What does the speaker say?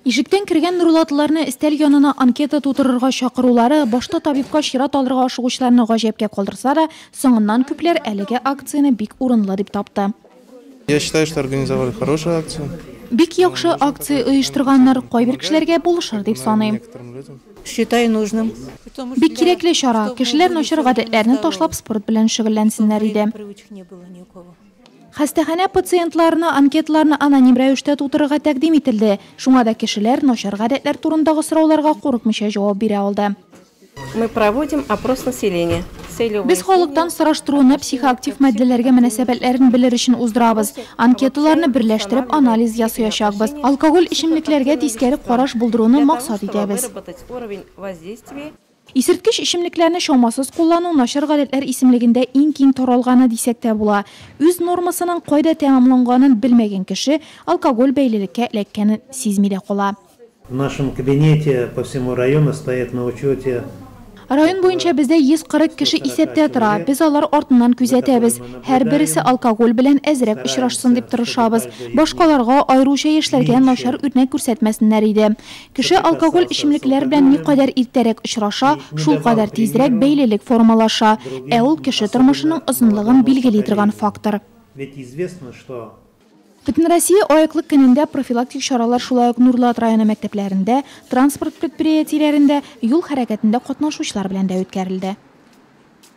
Ишектен кирген Нурулатларны истәл янына анкета тутырырга чакырулары башта табибка чират алырга ашыгучыларны гаҗәпкә калдырса да, соңыннан күпләр әлеге акцияны бик урынлы дип тапты. Я считаю, что организовали хорошую акцию. Бик яхшы акция оештырганнар кайбер кешеләргә булышыр дип саныйм. Считаю нужным. Бик кирәкле чара. Кешеләр начар гадәтләрне ташлап спорт белән шөгыльләнсеннәр иде. Хастахана пациентларына анкетларны аноним рәвештә тутырырга тәкъдим ителде. Шуңа да кешеләр начар гадәтләр турындагы сорауларга курыкмыйча җавап бирә алды. Мы проводим опрос населения. Без халыктан сораштыруны психоактив матдәләргә мөнәсәбәтләрен белер өчен уздырабыз. Анкеталарны берләштереп анализ ясаячакбыз. Алкоголь эчемлекләргә тискәре караш булдыруны максат итәбез. Исерткеч эчемлекләрне чамасыз куллану начар гадәтләр исемлегендә иң киң таралганы дисәк тә була. Үз нормасының кайда тәмамланганын белмәгән кеше алкоголь бәйлелеккә эләккәнен сизми дә кала. В нашем кабинете по всему району стоят на учете. Район буенча бездә 140 кеше исәптә тора. Без алар артыннан күзәтәбез. Һәр берсе алкоголь белән әзрәк очрашсын дип тырышабыз. Башкаларга аеруча яшьләргә начар үрнәк күрсәтмәсеннәр иде. Кеше алкоголь эчемлекләр белән никадәр иртәрәк очраша, шул кадәр тизрәк бәйлелек формалаша. Ә ул кеше тормышының озынлыгын билгели торган фактор. Ведь известно, что Бөтен Россия аяклык көнендә профилактик чаралар шулай ук Нурлат районы мәктәпләрендә, транспорт предприятиеләрендә, юл хәрәкәтендә катнашучылар белән дә үткәрелде.